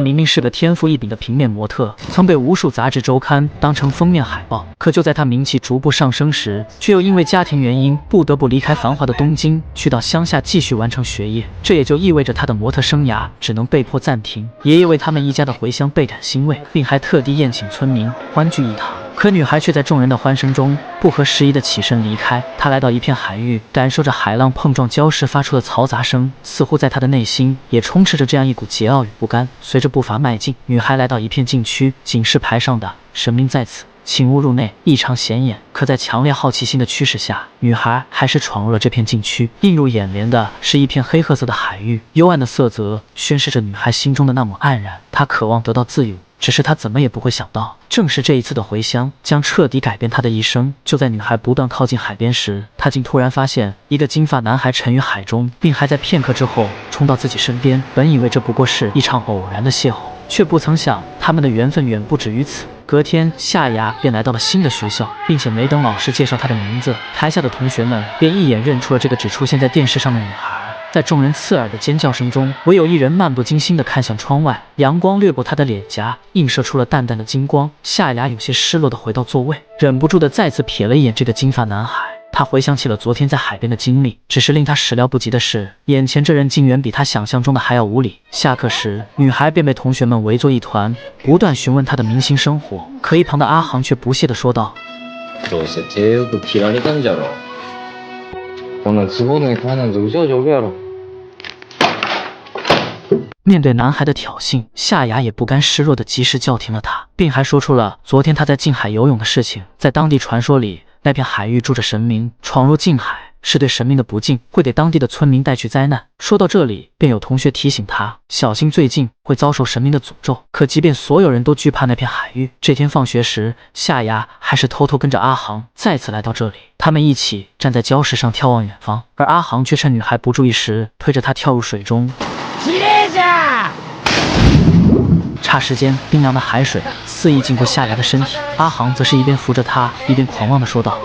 明明是个天赋异禀的平面模特，曾被无数杂志周刊当成封面海报，可就在她名气逐步上升时，却又因为家庭原因不得不离开繁华的东京，去到乡下继续完成学业。这也就意味着她的模特生涯只能被迫暂停。爷爷为他们一家的回乡倍感欣慰，并还特地宴请村民，欢聚一堂。可女孩却在众人的欢声中不合时宜地起身离开。她来到一片海域，感受着海浪碰撞礁石发出的嘈杂声，似乎在她的内心也充斥着这样一股桀骜与不甘。随着步伐迈进，女孩来到一片禁区，警示牌上的“神明在此，请勿入内”异常显眼。可在强烈好奇心的驱使下，女孩还是闯入了这片禁区。映入眼帘的是一片黑褐色的海域，幽暗的色泽宣示着女孩心中的那抹黯然。她渴望得到自由，只是她怎么也不会想到，正是这一次的回乡将彻底改变她的一生。就在女孩不断靠近海边时，她竟突然发现一个金发男孩沉于海中，并还在片刻之后冲到自己身边。本以为这不过是一场偶然的邂逅，却不曾想他们的缘分远不止于此。隔天，夏芽便来到了新的学校，并且没等老师介绍她的名字，台下的同学们便一眼认出了这个只出现在电视上的女孩。在众人刺耳的尖叫声中，唯有一人漫不经心地看向窗外，阳光掠过他的脸颊，映射出了淡淡的金光。夏芽有些失落地回到座位，忍不住地再次瞥了一眼这个金发男孩。他回想起了昨天在海边的经历，只是令他始料不及的是，眼前这人竟远比他想象中的还要无礼。下课时，女孩便被同学们围作一团，不断询问她的明星生活。可一旁的阿航却不屑地说道：“どうして手よく切られたんじゃろ。こんな都合のいい会なんて嘘じゃおるやろ。”面对男孩的挑衅，夏芽也不甘示弱地及时叫停了他，并还说出了昨天他在近海游泳的事情。在当地传说里，那片海域住着神明，闯入近海是对神明的不敬，会给当地的村民带去灾难。说到这里，便有同学提醒他小心最近会遭受神明的诅咒。可即便所有人都惧怕那片海域，这天放学时，夏芽还是偷偷跟着阿航再次来到这里。他们一起站在礁石上眺望远方，而阿航却趁女孩不注意时推着她跳入水中。霎时间，冰凉的海水肆意浸过夏芽的身体，阿航则是一边扶着她，一边狂妄地说道：“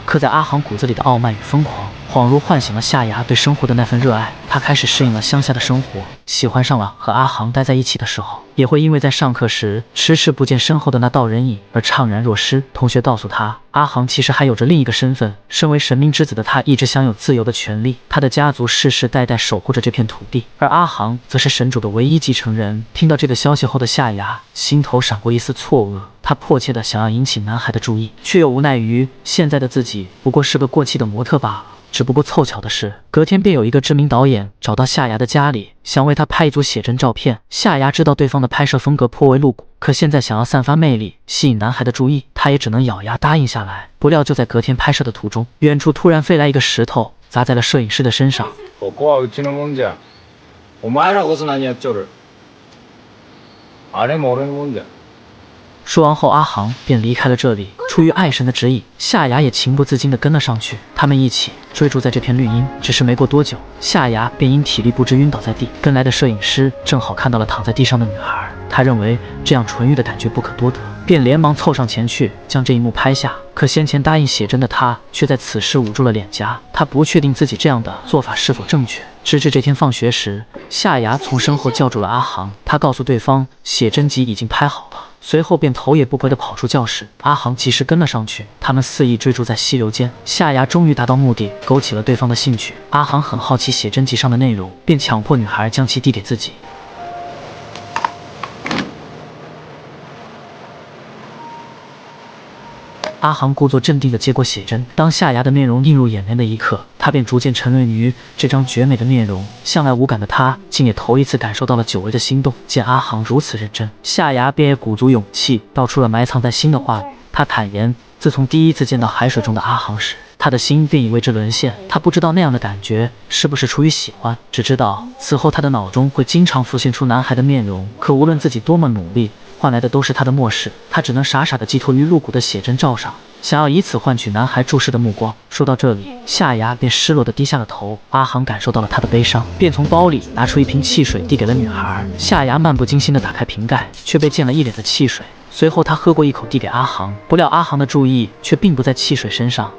刻在阿航骨子里的傲慢与疯狂，恍如唤醒了夏芽对生活的那份热爱。她开始适应了乡下的生活，喜欢上了和阿航待在一起的时候，也会因为在上课时迟迟不见身后的那道人影而怅然若失。同学告诉她，阿航其实还有着另一个身份，身为神明之子的他一直享有自由的权利，他的家族世世代代守护着这片土地，而阿航则是神主的唯一继承人。听到这个消息后的夏芽心头闪过一丝错愕，他迫切地想要引起男孩的注意，却又无奈于现在的自己不过是个过气的模特罢了。只不过凑巧的是，隔天便有一个知名导演找到夏芽的家里，想为她拍一组写真照片。夏芽知道对方的拍摄风格颇为露骨，可现在想要散发魅力，吸引男孩的注意，她也只能咬牙答应下来。不料就在隔天拍摄的途中，远处突然飞来一个石头，砸在了摄影师的身上。ここはうちのもんじゃ。お前らこそ何やっちょる。あれも俺のもんじゃ。说完后，阿航便离开了这里。出于爱神的指引，夏芽也情不自禁地跟了上去。他们一起追逐在这片绿荫，只是没过多久，夏芽便因体力不支晕倒在地。跟来的摄影师正好看到了躺在地上的女孩，他认为这样纯欲的感觉不可多得，便连忙凑上前去将这一幕拍下。可先前答应写真的他，却在此时捂住了脸颊。他不确定自己这样的做法是否正确。直至这天放学时，夏芽从身后叫住了阿航，他告诉对方写真集已经拍好了，随后便头也不回地跑出教室。阿航及时跟了上去，他们肆意追逐在溪流间。夏芽终于达到目的，勾起了对方的兴趣。阿航很好奇写真集上的内容，便强迫女孩将其递给自己。阿航故作镇定地接过写真，当夏芽的面容映入眼帘的一刻，他便逐渐沉沦于这张绝美的面容。向来无感的他，竟也头一次感受到了久违的心动。见阿航如此认真，夏芽便也鼓足勇气，道出了埋藏在心的话语。他坦言，自从第一次见到海水中的阿航时，他的心便已为之沦陷。他不知道那样的感觉是不是出于喜欢，只知道此后他的脑中会经常浮现出男孩的面容。可无论自己多么努力，换来的都是他的漠视。他只能傻傻地寄托于露骨的写真照上，想要以此换取男孩注视的目光。说到这里，夏芽便失落地低下了头。阿航感受到了他的悲伤，便从包里拿出一瓶汽水递给了女孩。夏芽漫不经心地打开瓶盖，却被溅了一脸的汽水。随后他喝过一口递给阿航，不料阿航的注意却并不在汽水身上。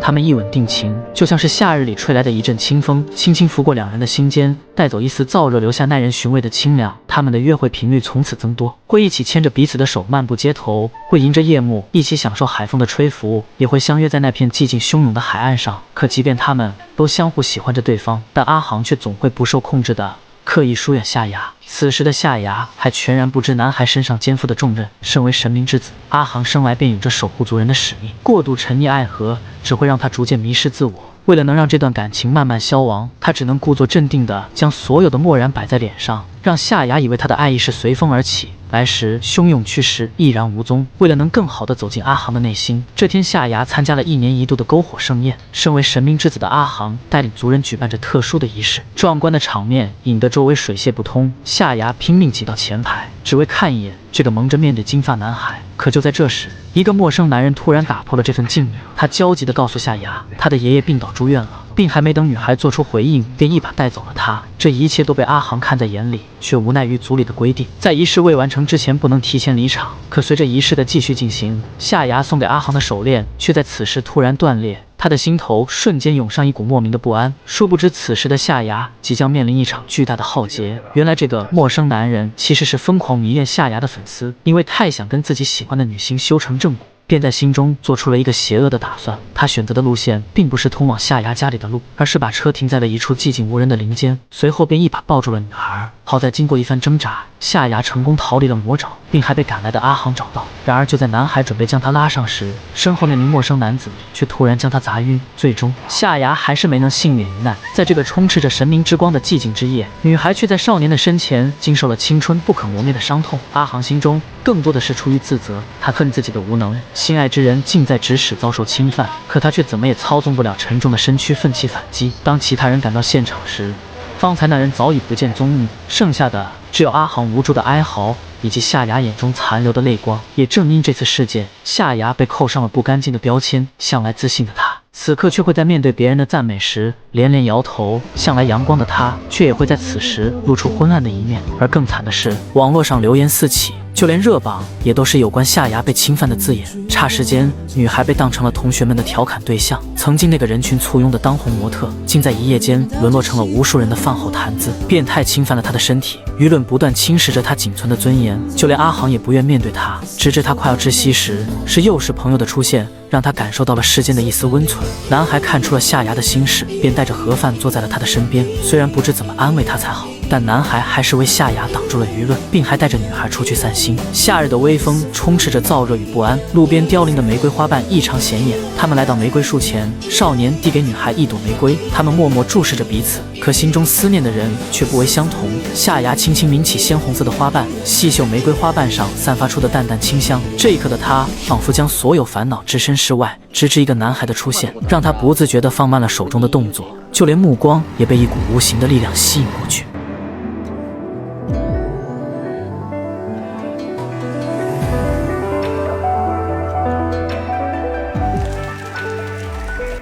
他们一吻定情，就像是夏日里吹来的一阵清风，轻轻拂过两人的心间，带走一丝燥热，留下耐人寻味的清凉。他们的约会频率从此增多，会一起牵着彼此的手漫步街头，会迎着夜幕一起享受海风的吹拂，也会相约在那片寂静汹涌的海岸上。可即便他们都相互喜欢着对方，但阿航却总会不受控制的刻意疏远夏芽。此时的夏芽还全然不知男孩身上肩负的重任。身为神明之子，阿航生来便有着守护族人的使命。过度沉溺爱河，只会让他逐渐迷失自我。为了能让这段感情慢慢消亡，他只能故作镇定地将所有的漠然摆在脸上，让夏芽以为他的爱意是随风而起，来时汹涌去时毅然无踪。为了能更好地走进阿航的内心，这天夏芽参加了1年1度的篝火盛宴。身为神明之子的阿航带领族人举办着特殊的仪式，壮观的场面引得周围水泄不通。夏芽拼命挤到前排，只为看一眼这个蒙着面的金发男孩。可就在这时，一个陌生男人突然打破了这份静谧。他焦急地告诉夏芽，他的爷爷病倒住院了，并还没等女孩做出回应，便一把带走了她。这一切都被阿航看在眼里，却无奈于族里的规定，在仪式未完成之前不能提前离场。可随着仪式的继续进行，夏芽送给阿航的手链却在此时突然断裂。他的心头瞬间涌上一股莫名的不安，殊不知此时的夏芽即将面临一场巨大的浩劫。原来这个陌生男人其实是疯狂迷恋夏芽的粉丝，因为太想跟自己喜欢的女星修成正果，便在心中做出了一个邪恶的打算。他选择的路线并不是通往夏芽家里的路，而是把车停在了一处寂静无人的林间，随后便一把抱住了女孩。好在经过一番挣扎，夏芽成功逃离了魔爪，并还被赶来的阿航找到。然而就在男孩准备将她拉上时，身后那名陌生男子却突然将她砸晕。最终夏芽还是没能幸免于难。在这个充斥着神明之光的寂静之夜，女孩却在少年的身前经受了青春不可磨灭的伤痛。阿航心中更多的是出于自责，他恨自己的无能，心爱之人近在咫尺遭受侵犯，可他却怎么也操纵不了沉重的身躯，奋起反击。当其他人赶到现场时，方才那人早已不见踪影，剩下的只有阿航无助的哀嚎以及夏芽眼中残留的泪光。也正因这次事件，夏芽被扣上了不干净的标签。向来自信的她，此刻却会在面对别人的赞美时连连摇头；向来阳光的她，却也会在此时露出昏暗的一面。而更惨的是，网络上流言四起，就连热榜也都是有关夏芽被侵犯的字眼。霎时间，女孩被当成了同学们的调侃对象。曾经那个人群簇拥的当红模特，竟在一夜间沦落成了无数人的饭后谈资。变态侵犯了她的身体，舆论不断侵蚀着她仅存的尊严。就连阿航也不愿面对她，直至她快要窒息时，是幼时朋友的出现让他感受到了世间的一丝温存。男孩看出了夏芽的心事，便带着盒饭坐在了她的身边。虽然不知怎么安慰她才好，但男孩还是为夏芽挡住了舆论，并还带着女孩出去散心。夏日的微风充斥着燥热与不安，路边凋零的玫瑰花瓣异常显眼。他们来到玫瑰树前，少年递给女孩一朵玫瑰，他们默默注视着彼此，可心中思念的人却不为相同。夏芽轻轻抿起鲜红色的花瓣，细嗅玫瑰花瓣上散发出的淡淡清香。这一刻的她仿佛将所有烦恼置身事外，直至一个男孩的出现，让她不自觉地放慢了手中的动作，就连目光也被一股无形的力量吸引过去。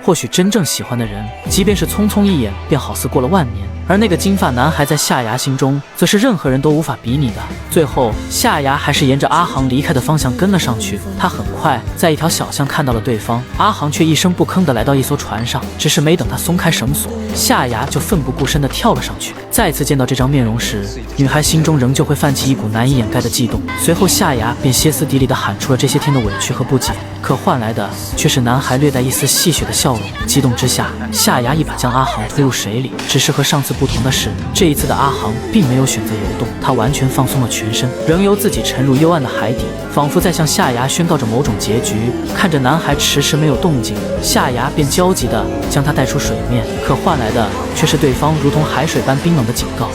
或许真正喜欢的人，即便是匆匆一眼，便好似过了万年。而那个金发男孩在夏芽心中，则是任何人都无法比拟的。最后，夏芽还是沿着阿航离开的方向跟了上去。他很快在一条小巷看到了对方，阿航却一声不吭地来到一艘船上。只是没等他松开绳索，夏芽就奋不顾身地跳了上去。再次见到这张面容时，女孩心中仍旧会泛起一股难以掩盖的悸动。随后，夏芽便歇斯底里地喊出了这些天的委屈和不解，可换来的却是男孩略带一丝戏谑的笑容。激动之下，夏芽一把将阿航推入水里。只是和上次不同的是，这一次的阿航并没有选择游动，他完全放松了全身，任由自己沉入幽暗的海底，仿佛在向夏芽宣告着某种结局。看着男孩迟迟没有动静，夏芽便焦急地将他带出水面，可换来的却是对方如同海水般冰冷的警告。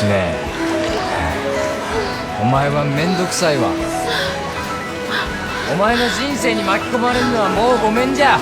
娘、お前はめんどくさいわ。お前の人生に巻き込まれるのはもうごめんじゃ。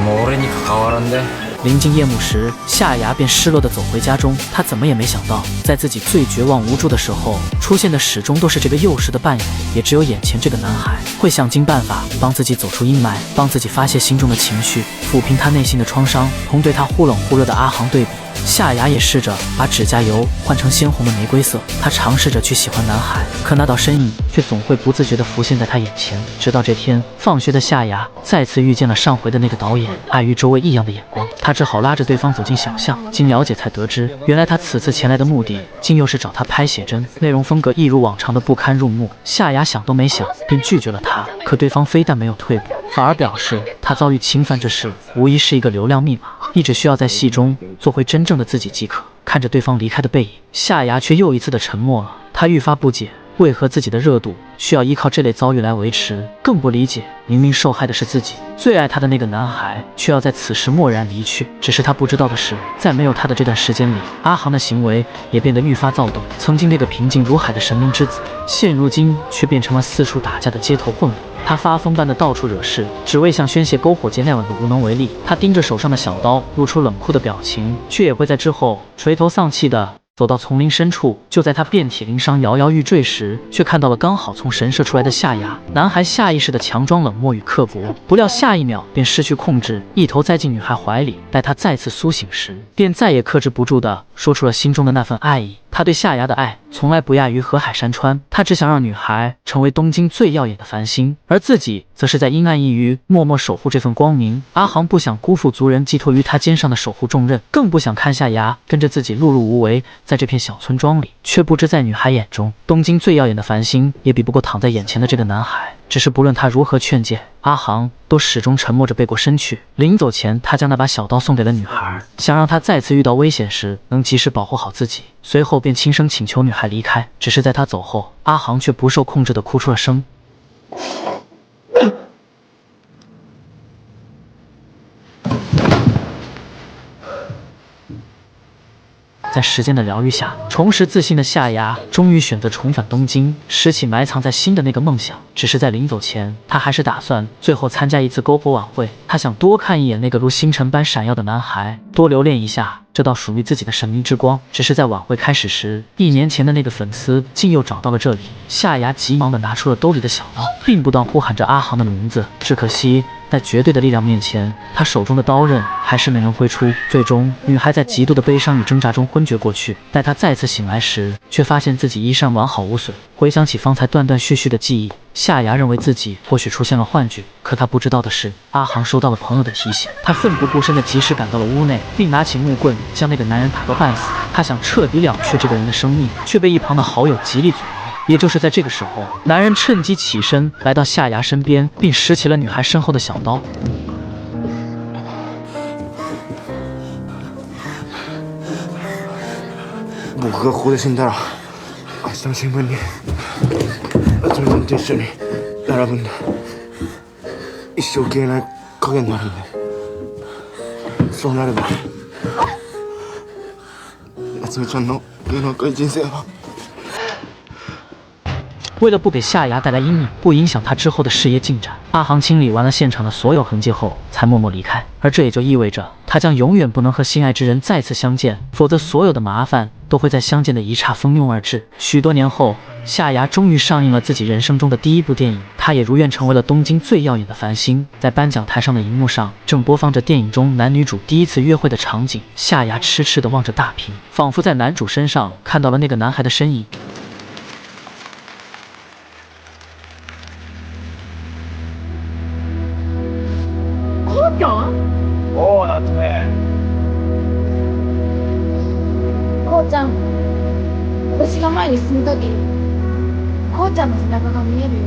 もう俺に関わらんで。临近夜幕时，夏芽便失落地走回家中。她怎么也没想到，在自己最绝望无助的时候，出现的始终都是这个幼时的伴友，也只有眼前这个男孩会想尽办法帮自己走出阴霾，帮自己发泄心中的情绪，抚平他内心的创伤。同对他忽冷忽热的阿航对比，夏芽也试着把指甲油换成鲜红的玫瑰色。她尝试着去喜欢男孩，可那道身影却总会不自觉地浮现在她眼前。直到这天，放学的夏芽再次遇见了上回的那个导演，碍于周围异样的眼光，她只好拉着对方走进小巷。经了解才得知，原来他此次前来的目的竟又是找他拍写真，内容风格一如往常的不堪入目。夏芽想都没想便拒绝了他，可对方非但没有退步，反而表示他遭遇侵犯这事无疑是一个流量密码，你只需要在戏中做回真正的自己即可。看着对方离开的背影，夏芽却又一次的沉默了。她愈发不解，为何自己的热度需要依靠这类遭遇来维持，更不理解明明受害的是自己，最爱他的那个男孩却要在此时蓦然离去。只是他不知道的是，在没有他的这段时间里，阿航的行为也变得愈发躁动。曾经那个平静如海的神明之子，现如今却变成了四处打架的街头混混。他发疯般的到处惹事，只为像宣泄篝火节那样的无能为力。他盯着手上的小刀，露出冷酷的表情，却也会在之后垂头丧气的走到丛林深处。就在他遍体鳞伤摇摇欲坠时，却看到了刚好从神社出来的夏芽。男孩下意识的强装冷漠与刻薄，不料下一秒便失去控制，一头栽进女孩怀里。待他再次苏醒时，便再也克制不住的说出了心中的那份爱意。他对夏芽的爱从来不亚于河海山川，他只想让女孩成为东京最耀眼的繁星，而自己则是在阴暗一隅默默守护这份光明。阿航不想辜负族人寄托于他肩上的守护重任，更不想看夏芽跟着自己碌碌无为在这片小村庄里，却不知在女孩眼中，东京最耀眼的繁星也比不过躺在眼前的这个男孩。只是不论他如何劝诫，阿航都始终沉默着背过身去。临走前，他将那把小刀送给了女孩，想让她再次遇到危险时能及时保护好自己。随后便轻声请求女孩离开。只是在他走后，阿航却不受控制地哭出了声。在时间的疗愈下，重拾自信的夏芽终于选择重返东京，拾起埋藏在心的那个梦想。只是在临走前，他还是打算最后参加一次篝火晚会。他想多看一眼那个如星辰般闪耀的男孩，多留恋一下这道属于自己的神明之光。只是在晚会开始时，1年前的那个粉丝竟又找到了这里。夏芽急忙地拿出了兜里的小刀，并不断呼喊着阿航的名字。只可惜在绝对的力量面前，他手中的刀刃还是没能挥出。最终，女孩在极度的悲伤与挣扎中昏厥过去。待她再次醒来时，却发现自己衣衫完好无损。回想起方才断断续续的记忆，夏芽认为自己或许出现了幻觉。可她不知道的是，阿航收到了朋友的提醒。他奋不顾身的及时赶到了屋内，并拿起木棍将那个男人打个半死。他想彻底了却这个人的生命，却被一旁的好友极力阻挠。也就是在这个时候，男人趁机起身来到夏芽身边，并拾起了女孩身后的小刀。僕がここで死んだら、明日の新聞につみさんと一緒に並ぶんだ。一生消えない影になるんで、そうなれば夏美ちゃんの芸能界人生は。为了不给夏芽带来阴影，不影响她之后的事业进展，阿航清理完了现场的所有痕迹后，才默默离开。而这也就意味着，他将永远不能和心爱之人再次相见，否则所有的麻烦都会在相见的一刹蜂拥而至。许多年后，夏芽终于上映了自己人生中的第一部电影，她也如愿成为了东京最耀眼的繁星。在颁奖台上的荧幕上，正播放着电影中男女主第一次约会的场景。夏芽痴痴地望着大屏，仿佛在男主身上看到了那个男孩的身影。そうだね。こうちゃん、私が前に進むとき、こうちゃんの背中が見えるよ。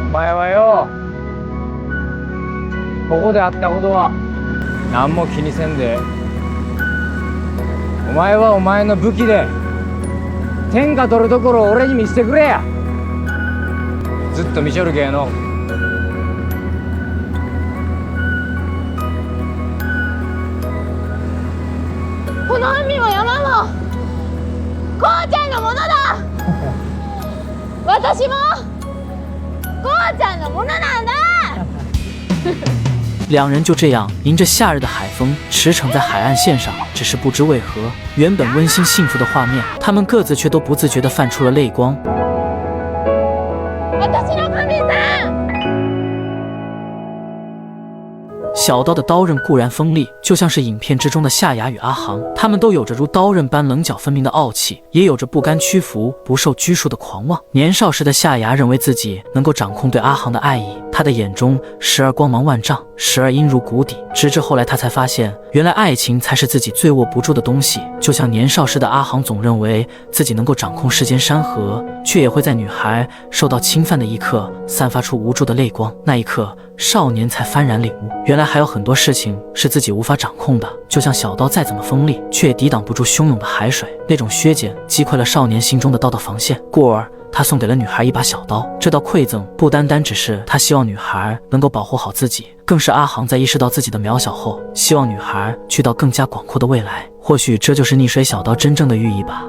お前はよ、ここで会ったことは何も気にせんで、お前はお前の武器で天下取るところを俺に見せてくれや。ずっと見ちょるけの。この海も山もこうちゃんのものだ私もこうちゃんのものなんだ两人就这样迎着夏日的海风驰骋在海岸线上，只是不知为何，原本温馨幸福的画面，他们各自却都不自觉地泛出了泪光。小刀的刀刃固然锋利，就像是影片之中的夏雅与阿航，他们都有着如刀刃般棱角分明的傲气，也有着不甘屈服、不受拘束的狂妄。年少时的夏雅认为自己能够掌控对阿航的爱意，他的眼中时而光芒万丈，时而阴如谷底。直至后来，他才发现，原来爱情才是自己最握不住的东西。就像年少时的阿航总认为自己能够掌控世间山河，却也会在女孩受到侵犯的一刻散发出无助的泪光。那一刻，少年才幡然领悟，原来还有很多事情是自己无法掌控的。就像小刀再怎么锋利，却也抵挡不住汹涌的海水，那种削减击溃了少年心中的道德防线。故而他送给了女孩一把小刀，这道馈赠不单单只是他希望女孩能够保护好自己，更是阿航在意识到自己的渺小后，希望女孩去到更加广阔的未来。或许这就是溺水小刀真正的寓意吧。